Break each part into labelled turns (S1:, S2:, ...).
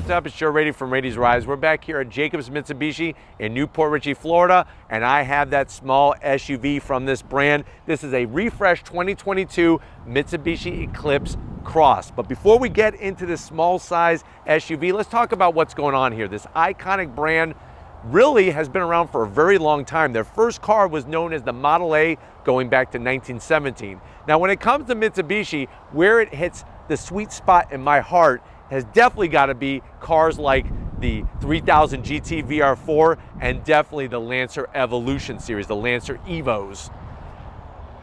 S1: what's up? It's Joe Rady from Rady's Rides. We're back here at Jacobs Mitsubishi in Newport Richey, Florida, and I have that small SUV from this brand. This is a refreshed 2022 Mitsubishi Eclipse Cross. But before we get into this small size SUV, let's talk about what's going on here. This iconic brand really has been around for a very long time. Their first car was known as the Model A going back to 1917. Now, when it comes to Mitsubishi, where it hits the sweet spot in my heart has definitely got to be cars like the 3000 GT VR4 and definitely the Lancer Evolution series, the Lancer Evos.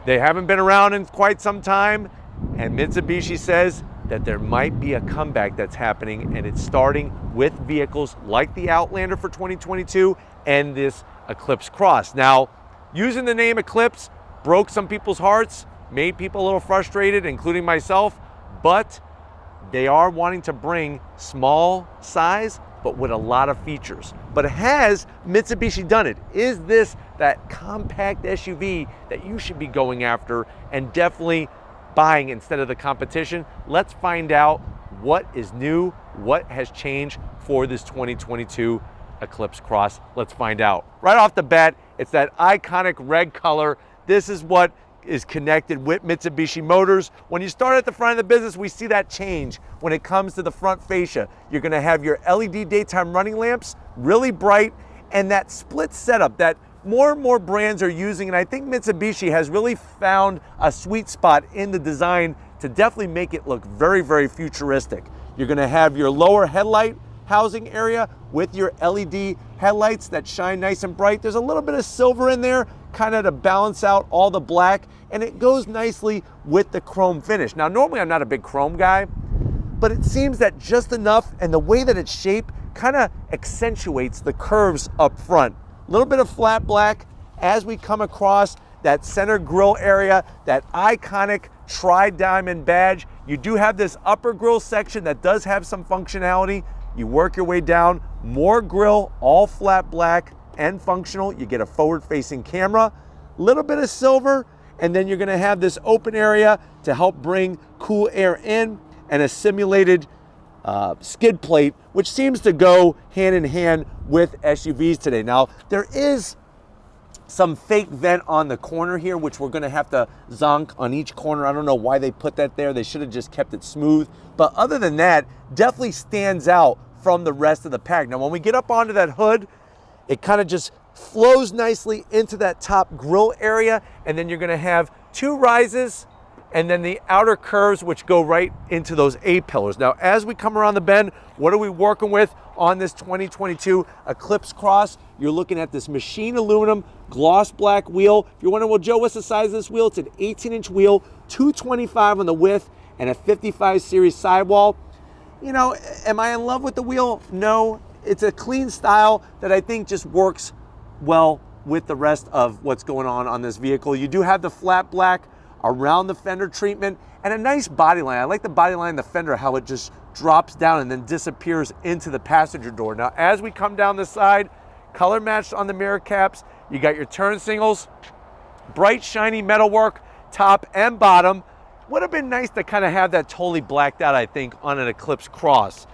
S1: They haven't been around in quite some time, and Mitsubishi says that there might be a comeback that's happening, and it's starting with vehicles like the Outlander for 2022 and this Eclipse Cross. Now, using the name Eclipse broke some people's hearts, made people a little frustrated, including myself, but they are wanting to bring small size, but with a lot of features. But has Mitsubishi done it? Is this that compact SUV that you should be going after and definitely buying instead of the competition? Let's find out what is new, what has changed for this 2022 Eclipse Cross. Let's find out. Right off the bat, it's that iconic red color. This is what is connected with Mitsubishi Motors. When you start at the front of the business, we see that change when it comes to the front fascia. You're gonna have your LED daytime running lamps, really bright, and that split setup that more and more brands are using, and I think Mitsubishi has really found a sweet spot in the design to definitely make it look very, very futuristic. You're gonna have your lower headlight housing area with your LED headlights that shine nice and bright. There's a little bit of silver in there, kind of to balance out all the black, and it goes nicely with the chrome finish. Now, normally I'm not a big chrome guy, but it seems that just enough, and the way that it's shaped kind of accentuates the curves up front. A little bit of flat black as we come across that center grille area, that iconic tri-diamond badge. You do have this upper grille section that does have some functionality. You work your way down, more grille, all flat black and functional. You get a forward-facing camera, little bit of silver, and then you're gonna have this open area to help bring cool air in, and a simulated skid plate, which seems to go hand in hand with SUVs today. Now, there is some fake vent on the corner here, which we're gonna have to zonk on each corner. I don't know why they put that there. They should have just kept it smooth. But other than that, definitely stands out from the rest of the pack. Now, when we get up onto that hood, it kind of just flows nicely into that top grille area, and then you're gonna have two rises and then the outer curves which go right into those A-pillars. Now, as we come around the bend, what are we working with on this 2022 Eclipse Cross? You're looking at this machine aluminum gloss black wheel. If you're wondering, well, Joe, what's the size of this wheel? It's an 18-inch wheel, 225 on the width, and a 55 series sidewall. You know, am I in love with the wheel? No. It's a clean style that I think just works well with the rest of what's going on this vehicle. You do have the flat black around the fender treatment and a nice body line. I like the body line of the fender, how it just drops down and then disappears into the passenger door. Now, as we come down the side, color matched on the mirror caps, you got your turn signals, bright shiny metalwork, top and bottom. Would have been nice to kind of have that totally blacked out, I think, on an Eclipse Cross.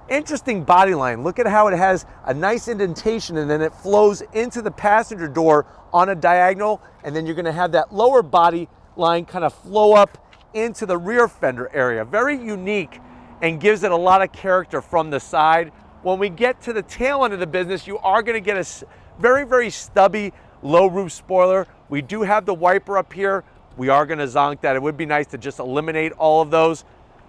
S1: Interesting body line. Look at how it has a nice indentation and then it flows into the passenger door on a diagonal, and then you're gonna have that lower body line kind of flow up into the rear fender area. Very unique and gives it a lot of character from the side. When we get to the tail end of the business, you are gonna get a very, very stubby low roof spoiler. We do have the wiper up here. We are gonna zonk that. It would be nice to just eliminate all of those.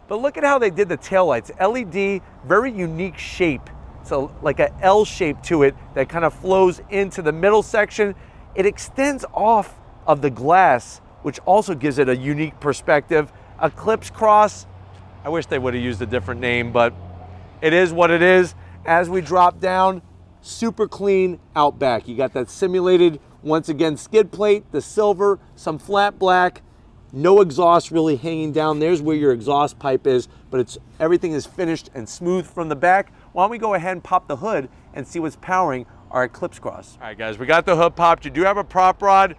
S1: But look at how they did the taillights. LED, very unique shape. So like a L shape to it that kind of flows into the middle section. It extends off of the glass, which also gives it a unique perspective. Eclipse Cross, I wish they would have used a different name, but it is what it is. As we drop down, super clean out back. You got that simulated, once again, skid plate, the silver, some flat black, no exhaust really hanging down. There's where your exhaust pipe is, but everything is finished and smooth from the back. Why don't we go ahead and pop the hood and see what's powering our Eclipse Cross. All right, guys, we got the hood popped. You do have a prop rod.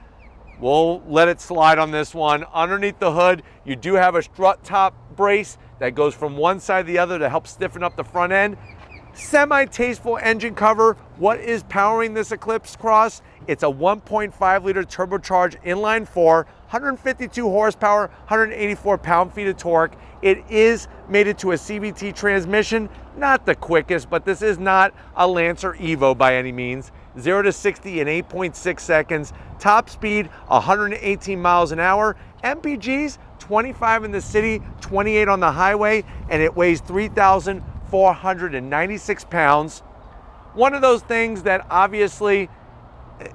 S1: We'll let it slide on this one. Underneath the hood, you do have a strut top brace that goes from one side to the other to help stiffen up the front end. Semi-tasteful engine cover. What is powering this Eclipse Cross? It's a 1.5 liter turbocharged inline 4, 152 horsepower, 184 pound-feet of torque. It is mated to a CVT transmission, not the quickest, but this is not a Lancer Evo by any means. 0 to 60 in 8.6 seconds. Top speed, 118 miles an hour. MPGs, 25 in the city, 28 on the highway, and it weighs 3,496 pounds. One of those things that obviously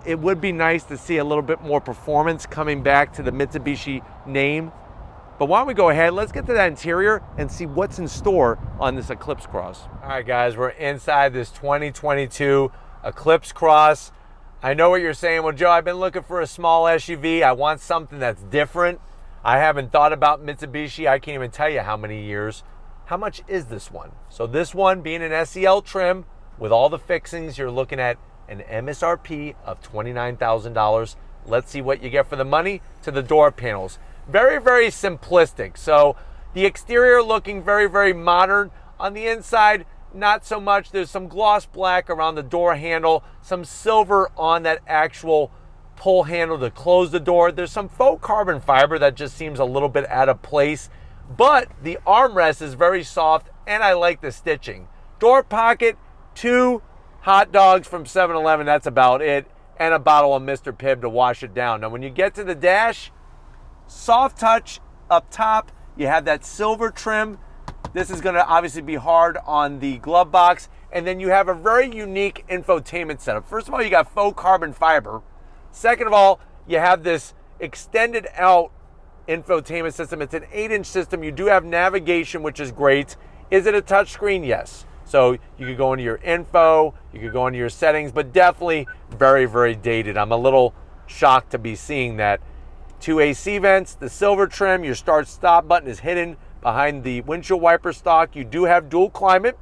S1: it would be nice to see a little bit more performance coming back to the Mitsubishi name. But why don't we go ahead, let's get to that interior and see what's in store on this Eclipse Cross. All right, guys, we're inside this 2022 Eclipse Cross. I know what you're saying. Well, Joe, I've been looking for a small SUV. I want something that's different. I haven't thought about Mitsubishi. I can't even tell you how many years. How much is this one? So this one being an SEL trim with all the fixings, you're looking at an MSRP of $29,000. Let's see what you get for the money. To the door panels. Very, very simplistic. So the exterior looking very, very modern. On the inside, not so much. There's some gloss black around the door handle, some silver on that actual pull handle to close the door. There's some faux carbon fiber that just seems a little bit out of place, but the armrest is very soft and I like the stitching. Door pocket, 2 hot dogs from 7-Eleven, that's about it, and a bottle of Mr. Pibb to wash it down. Now when you get to the dash, soft touch up top, you have that silver trim. This is gonna obviously be hard on the glove box. And then you have a very unique infotainment setup. First of all, you got faux carbon fiber. Second of all, you have this extended out infotainment system. It's an 8-inch system. You do have navigation, which is great. Is it a touchscreen? Yes. So you could go into your info, you could go into your settings, but definitely very, very dated. I'm a little shocked to be seeing that. 2 AC vents, the silver trim, your start stop button is hidden behind the windshield wiper stock. You do have dual climate,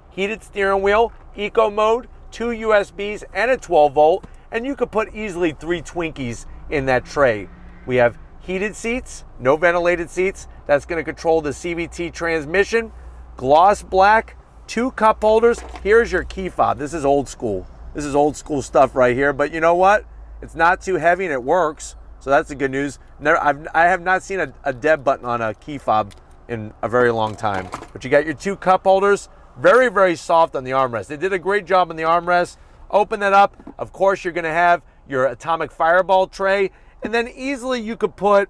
S1: heated steering wheel, eco mode, 2 USBs and a 12 volt, and you could put easily 3 Twinkies in that tray. We have heated seats, no ventilated seats. That's going to control the CVT transmission. Gloss black, 2 cup holders. Here's your key fob. This is old school. This is old school stuff right here, but you know what? It's not too heavy and it works. So that's the good news. I have not seen a dead button on a key fob in a very long time. But you got your 2 cup holders. Very, very soft on the armrest. They did a great job on the armrest. Open that up. Of course, you're going to have your atomic fireball tray. And then easily you could put,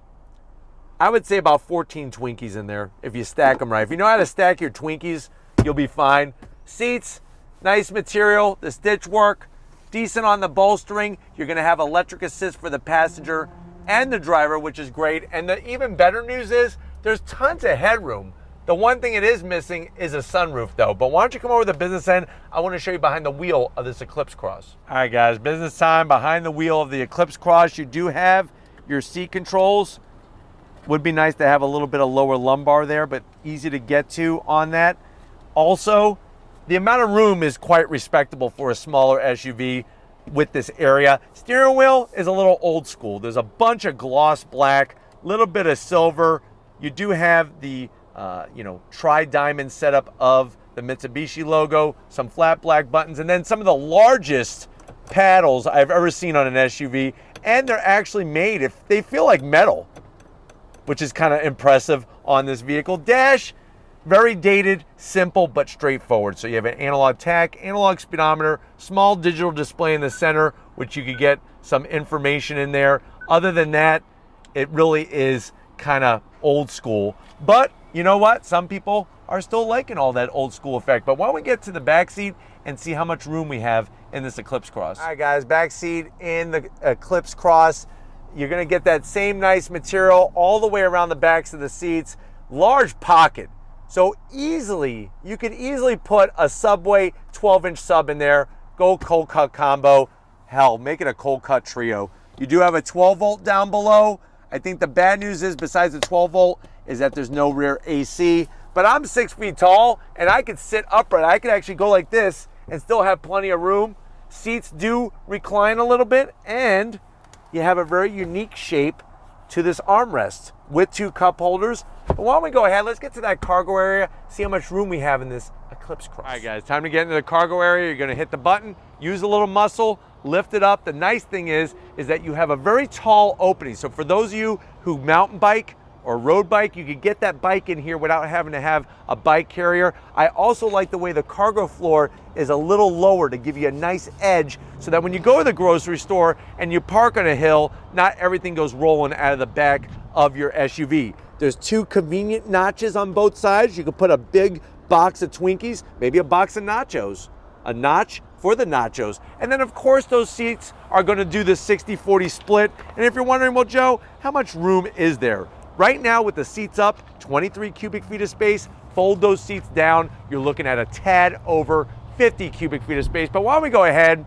S1: I would say about 14 Twinkies in there if you stack them right. If you know how to stack your Twinkies, you'll be fine. Seats, nice material. The stitch work, decent on the bolstering. You're going to have electric assist for the passenger and the driver, which is great. And the even better news is there's tons of headroom. The one thing it is missing is a sunroof though. But why don't you come over to the business end? I want to show you behind the wheel of this Eclipse Cross. All right guys, business time. Behind the wheel of the Eclipse Cross, you do have your seat controls. Would be nice to have a little bit of lower lumbar there, but easy to get to on that. Also, the amount of room is quite respectable for a smaller SUV with this area. Steering wheel is a little old school. There's a bunch of gloss black, little bit of silver. You do have the tri-diamond setup of the Mitsubishi logo, some flat black buttons, and then some of the largest paddles I've ever seen on an SUV. And they're actually made, if they feel like metal, which is kind of impressive on this vehicle. Dash, very dated, simple, but straightforward. So you have an analog tach, analog speedometer, small digital display in the center, which you could get some information in there. Other than that, it really is kind of old school. But you know what? Some people are still liking all that old school effect. But why don't we get to the back seat and see how much room we have in this Eclipse Cross. All right guys, back seat in the Eclipse Cross. You're gonna get that same nice material all the way around the backs of the seats. Large pocket. So easily, you could easily put a Subway 12-inch sub in there. Go cold cut combo. Hell, make it a cold cut trio. You do have a 12 volt down below. I think the bad news is, besides the 12 volt, is that there's no rear AC. But I'm 6 feet tall and I could sit upright. I could actually go like this and still have plenty of room. Seats do recline a little bit, and you have a very unique shape to this armrest with 2 cup holders. But why don't we go ahead, let's get to that cargo area, see how much room we have in this Eclipse Cross. All right guys, time to get into the cargo area. You're gonna hit the button, use a little muscle, lift it up. The nice thing is that you have a very tall opening. So for those of you who mountain bike or road bike, you could get that bike in here without having to have a bike carrier. I also like the way the cargo floor is a little lower to give you a nice edge so that when you go to the grocery store and you park on a hill, not everything goes rolling out of the back of your SUV. There's 2 convenient notches on both sides. You can put a big box of Twinkies, maybe a box of nachos, a notch for the nachos. And then of course those seats are gonna do the 60-40 split. And if you're wondering, well Joe, how much room is there? Right now with the seats up, 23 cubic feet of space, fold those seats down, you're looking at a tad over 50 cubic feet of space. But why don't we go ahead,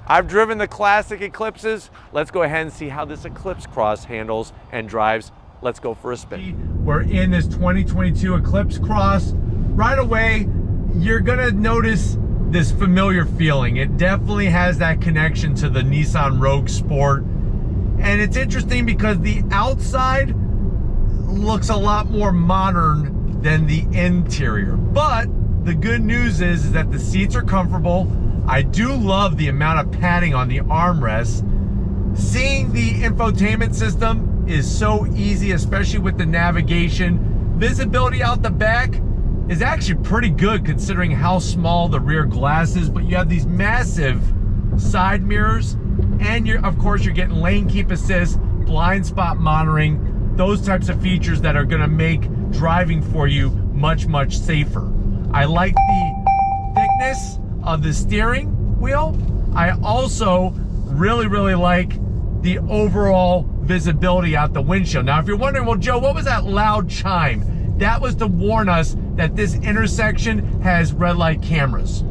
S1: I've driven the classic Eclipses. Let's go ahead and see how this Eclipse Cross handles and drives. Let's go for a spin. We're in this 2022 Eclipse Cross. Right away, you're gonna notice this familiar feeling. It definitely has that connection to the Nissan Rogue Sport. And it's interesting because the outside looks a lot more modern than the interior. But the good news is that the seats are comfortable. I do love the amount of padding on the armrests. Seeing the infotainment system is so easy, especially with the navigation. Visibility out the back is actually pretty good considering how small the rear glass is, but you have these massive side mirrors, and of course you're getting lane keep assist, blind spot monitoring, those types of features that are gonna make driving for you much, much safer. I like the thickness of the steering wheel. I also really, really like the overall visibility out the windshield. Now, if you're wondering, well, Joe, what was that loud chime? That was to warn us that this intersection has red light cameras.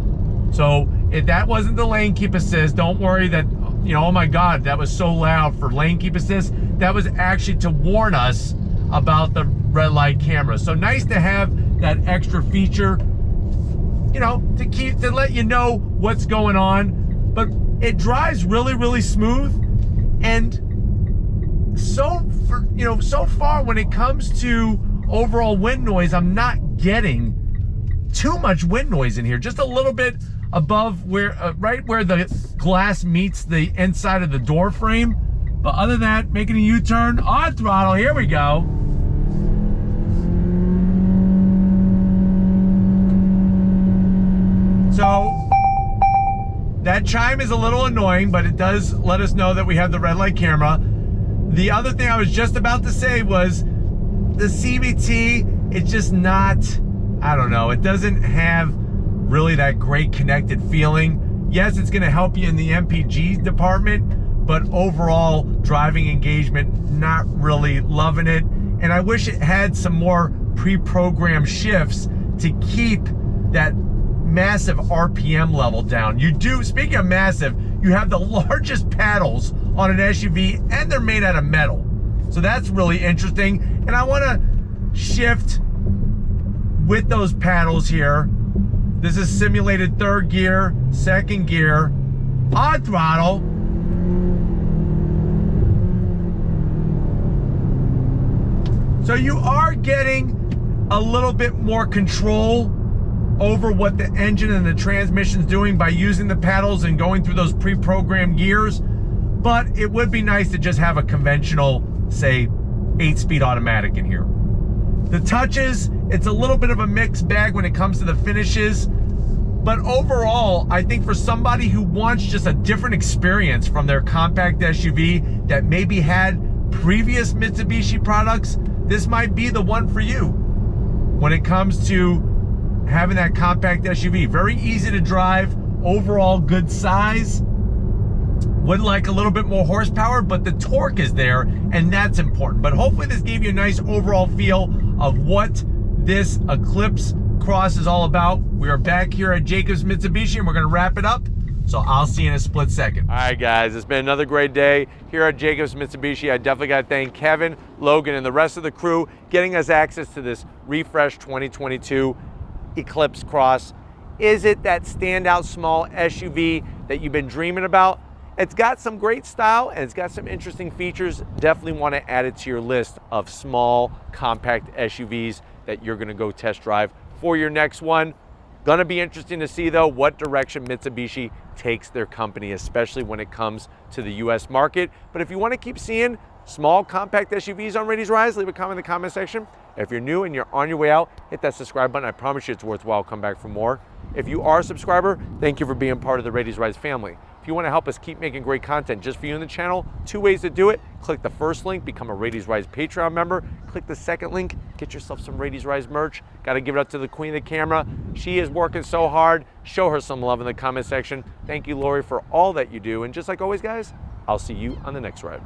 S1: So if that wasn't the lane keep assist, don't worry that, you know, oh my God, that was so loud for lane keep assist. That was actually to warn us about the red light camera. So nice to have that extra feature, you know, to let you know what's going on. But it drives really, really smooth. And so far when it comes to overall wind noise, I'm not getting too much wind noise in here. Just a little bit above where, right where the glass meets the inside of the door frame. But other than that, making a U-turn on throttle, here we go. So that chime is a little annoying, but it does let us know that we have the red light camera. The other thing I was just about to say was the CVT, it's just not, I don't know, it doesn't have really that great connected feeling. Yes, it's gonna help you in the MPG department, but overall driving engagement, not really loving it. And I wish it had some more pre-programmed shifts to keep that massive RPM level down. You do, speaking of massive, you have the largest paddles on an SUV and they're made out of metal. So that's really interesting. And I wanna shift with those paddles here. This is simulated third gear, second gear, on throttle. So you are getting a little bit more control over what the engine and the transmission's doing by using the paddles and going through those pre-programmed gears. But it would be nice to just have a conventional, say, 8-speed automatic in here. The touches, it's a little bit of a mixed bag when it comes to the finishes. But overall, I think for somebody who wants just a different experience from their compact SUV that maybe had previous Mitsubishi products, this might be the one for you when it comes to having that compact SUV. Very easy to drive, overall good size. Would like a little bit more horsepower, but the torque is there, and that's important. But hopefully this gave you a nice overall feel of what this Eclipse Cross is all about. We are back here at Jacobs Mitsubishi, and we're gonna wrap it up. So I'll see you in a split second. All right, guys, it's been another great day here at Jacobs Mitsubishi. I definitely got to thank Kevin, Logan, and the rest of the crew getting us access to this refreshed 2022 Eclipse Cross. Is it that standout small SUV that you've been dreaming about? It's got some great style and it's got some interesting features. Definitely want to add it to your list of small compact SUVs that you're going to go test drive for your next one. Gonna be interesting to see though what direction Mitsubishi takes their company, especially when it comes to the US market. But if you want to keep seeing small compact SUVs on Rady's Rise, leave a comment in the comment section. If you're new and you're on your way out, hit that subscribe button. I promise you it's worthwhile. Come back for more. If you are a subscriber, thank you for being part of the Rady's Rise family. If you want to help us keep making great content just for you in the channel, 2 ways to do it. Click the first link, become a Rady's Rise Patreon member. Click the second link, get yourself some Rady's Rise merch. Got to give it up to the queen of the camera. She is working so hard. Show her some love in the comment section. Thank you, Lori, for all that you do. And just like always, guys, I'll see you on the next ride.